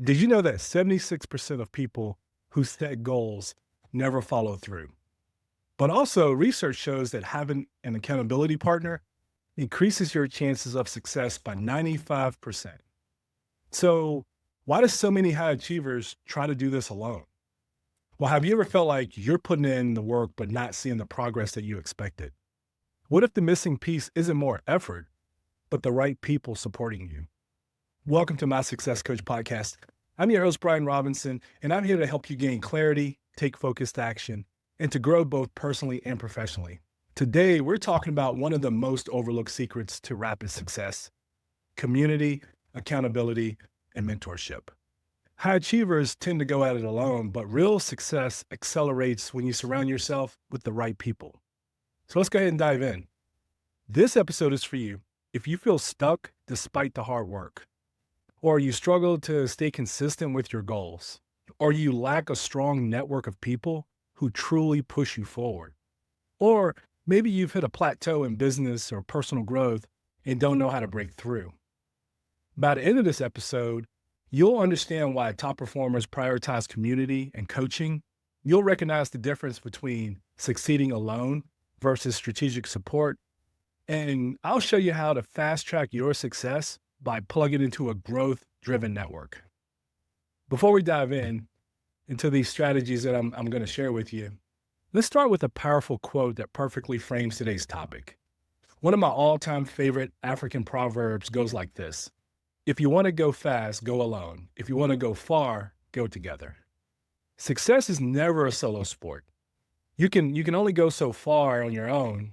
Did you know that 76% of people who set goals never follow through? But also, research shows that having an accountability partner increases your chances of success by 95%. So, why do so many high achievers try to do this alone? Well, have you ever felt like you're putting in the work but not seeing the progress that you expected? What if the missing piece isn't more effort, but the right people supporting you? Welcome to my Success Coach podcast. I'm your host, Brian Robinson, and I'm here to help you gain clarity, take focused action, and to grow both personally and professionally. Today, we're talking about one of the most overlooked secrets to rapid success: community, accountability, and mentorship. High achievers tend to go at it alone, but real success accelerates when you surround yourself with the right people. So let's go ahead and dive in. This episode is for you if you feel stuck despite the hard work, or you struggle to stay consistent with your goals, or you lack a strong network of people who truly push you forward, or maybe you've hit a plateau in business or personal growth and don't know how to break through. By the end of this episode, you'll understand why top performers prioritize community and coaching. You'll recognize the difference between succeeding alone versus strategic support. And I'll show you how to fast track your success by plugging into a growth driven network. Before we dive into these strategies that I'm going to share with you, let's start with a powerful quote that perfectly frames today's topic. One of my all time favorite African proverbs goes like this: if you want to go fast, go alone. If you want to go far, go together. Success is never a solo sport. You can only go so far on your own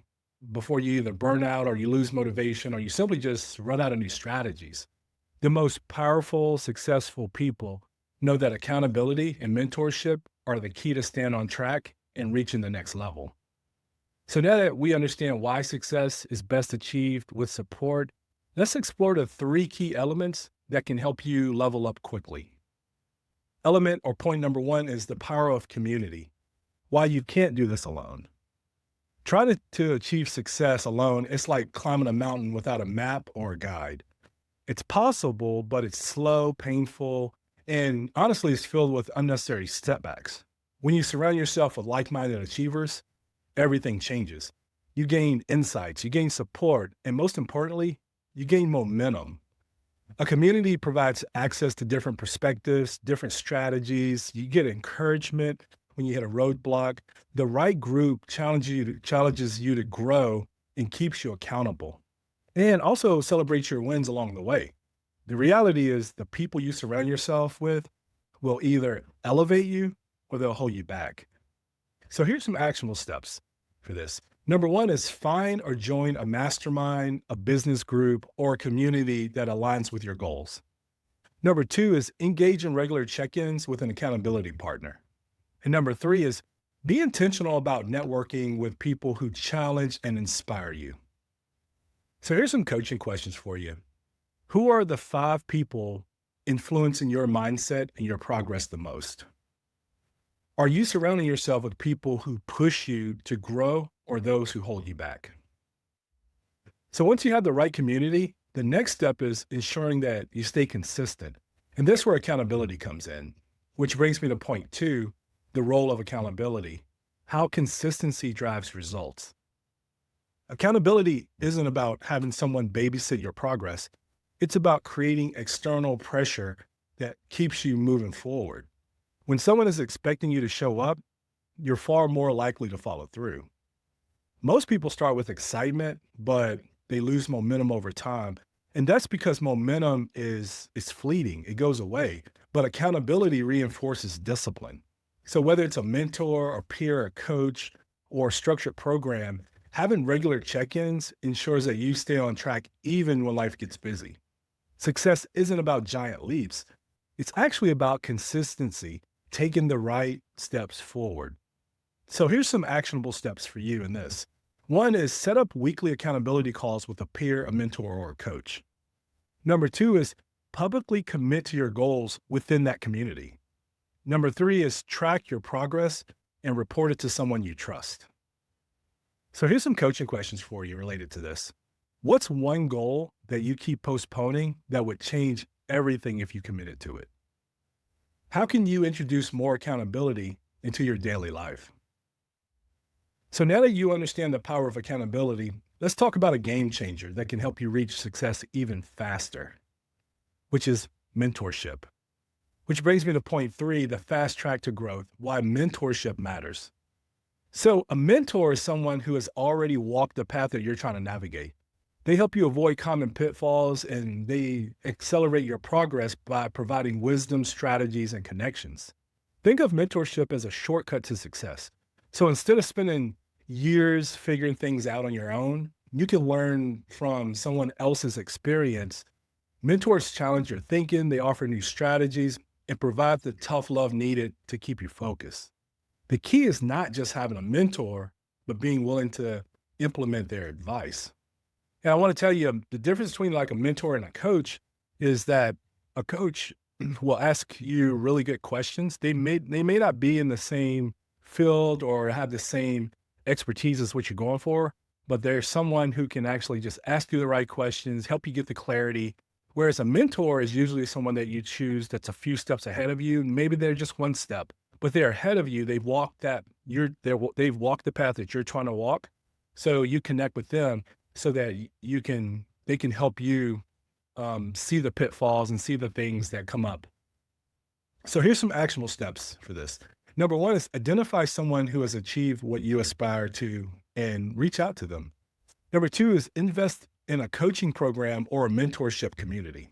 before you either burn out or you lose motivation or you simply just run out of new strategies. The most powerful, successful people know that accountability and mentorship are the key to staying on track and reaching the next level. So now that we understand why success is best achieved with support, let's explore the three key elements that can help you level up quickly. Element or point number one is the power of community. Why you can't do this alone. Trying to achieve success alone, it's like climbing a mountain without a map or a guide. It's possible, but it's slow, painful, and honestly, it's filled with unnecessary setbacks. When you surround yourself with like-minded achievers, everything changes. You gain insights, you gain support, and most importantly, you gain momentum. A community provides access to different perspectives, different strategies. You get encouragement when you hit a roadblock. The right group challenges you to grow and keeps you accountable, and also celebrates your wins along the way. The reality is the people you surround yourself with will either elevate you or they'll hold you back. So here's some actionable steps for this. Number one is find or join a mastermind, a business group, or a community that aligns with your goals. Number two is engage in regular check-ins with an accountability partner. And number three is be intentional about networking with people who challenge and inspire you. So here's some coaching questions for you. Who are the 5 people influencing your mindset and your progress the most? Are you surrounding yourself with people who push you to grow or those who hold you back? So once you have the right community, the next step is ensuring that you stay consistent. And this is where accountability comes in, which brings me to point 2, the role of accountability, how consistency drives results. Accountability isn't about having someone babysit your progress. It's about creating external pressure that keeps you moving forward. When someone is expecting you to show up, you're far more likely to follow through. Most people start with excitement, but they lose momentum over time. And that's because momentum is fleeting. It goes away. But accountability reinforces discipline. So whether it's a mentor, a peer, a coach, or a structured program, having regular check-ins ensures that you stay on track even when life gets busy. Success isn't about giant leaps. It's actually about consistency, taking the right steps forward. So here's some actionable steps for you in this. One is set up weekly accountability calls with a peer, a mentor, or a coach. Number 2 is publicly commit to your goals within that community. Number 3 is track your progress and report it to someone you trust. So here's some coaching questions for you related to this. What's one goal that you keep postponing that would change everything if you committed to it? How can you introduce more accountability into your daily life? So now that you understand the power of accountability, let's talk about a game changer that can help you reach success even faster, which is mentorship. Which brings me to point three, the fast track to growth, why mentorship matters. So a mentor is someone who has already walked the path that you're trying to navigate. They help you avoid common pitfalls and they accelerate your progress by providing wisdom, strategies, and connections. Think of mentorship as a shortcut to success. So instead of spending years figuring things out on your own, you can learn from someone else's experience. Mentors challenge your thinking, they offer new strategies, and provide the tough love needed to keep you focused. The key is not just having a mentor, but being willing to implement their advice. And I want to tell you the difference between like a mentor and a coach is that a coach will ask you really good questions. They may not be in the same field or have the same expertise as what you're going for, but there's someone who can actually just ask you the right questions, help you get the clarity. Whereas a mentor is usually someone that you choose that's a few steps ahead of you. Maybe they're just one step, but they're ahead of you. They've walked the path that you're trying to walk. So you connect with them so that they can help you see the pitfalls and see the things that come up. So here's some actionable steps for this. Number one is identify someone who has achieved what you aspire to and reach out to them. Number two is invest in a coaching program or a mentorship community.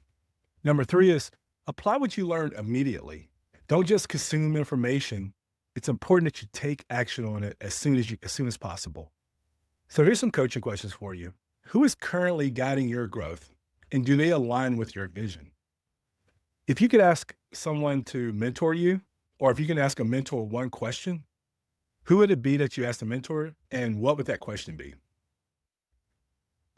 Number three is apply what you learned immediately. Don't just consume information. It's important that you take action on it as soon as possible. So here's some coaching questions for you. Who is currently guiding your growth and do they align with your vision? If you could ask someone to mentor you, or if you can ask a mentor one question, who would it be that you asked a mentor and what would that question be?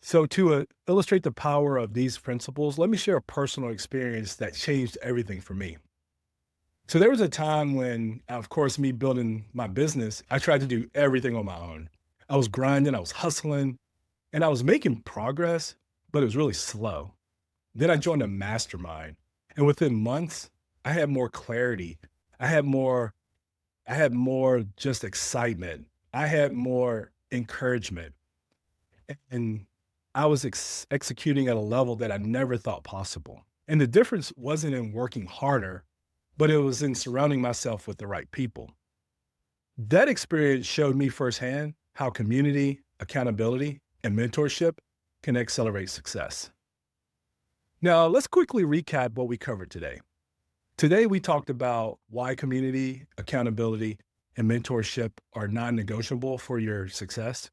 So to illustrate the power of these principles, let me share a personal experience that changed everything for me. So there was a time when, of course, me building my business, I tried to do everything on my own. I was grinding, I was hustling, and I was making progress, but it was really slow. Then I joined a mastermind, and within months, I had more clarity. I had more just excitement. I had more encouragement. And I was executing at a level that I never thought possible. And the difference wasn't in working harder, but it was in surrounding myself with the right people. That experience showed me firsthand how community, accountability, and mentorship can accelerate success. Now, let's quickly recap what we covered today. Today, we talked about why community, accountability, and mentorship are non-negotiable for your success.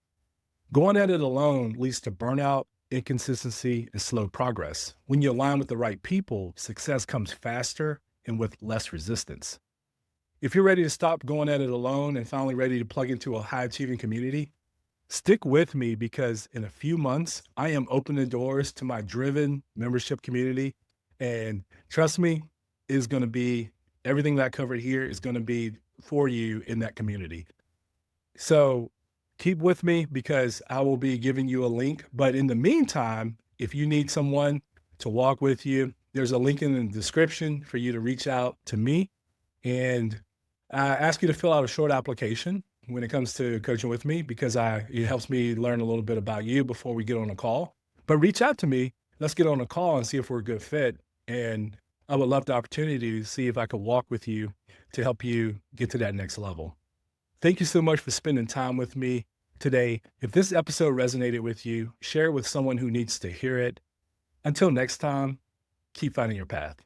Going at it alone leads to burnout, inconsistency, and slow progress. When you align with the right people, success comes faster and with less resistance. If you're ready to stop going at it alone and finally ready to plug into a high-achieving community, stick with me because in a few months, I am opening doors to my driven membership community. And trust me, is going to be everything that I covered here is going to be for you in that community. So keep with me because I will be giving you a link. But in the meantime, if you need someone to walk with you, there's a link in the description for you to reach out to me. And I ask you to fill out a short application when it comes to coaching with me because it helps me learn a little bit about you before we get on a call. But reach out to me. Let's get on a call and see if we're a good fit. And I would love the opportunity to see if I could walk with you to help you get to that next level. Thank you so much for spending time with me today. If this episode resonated with you, share it with someone who needs to hear it. Until next time, keep finding your path.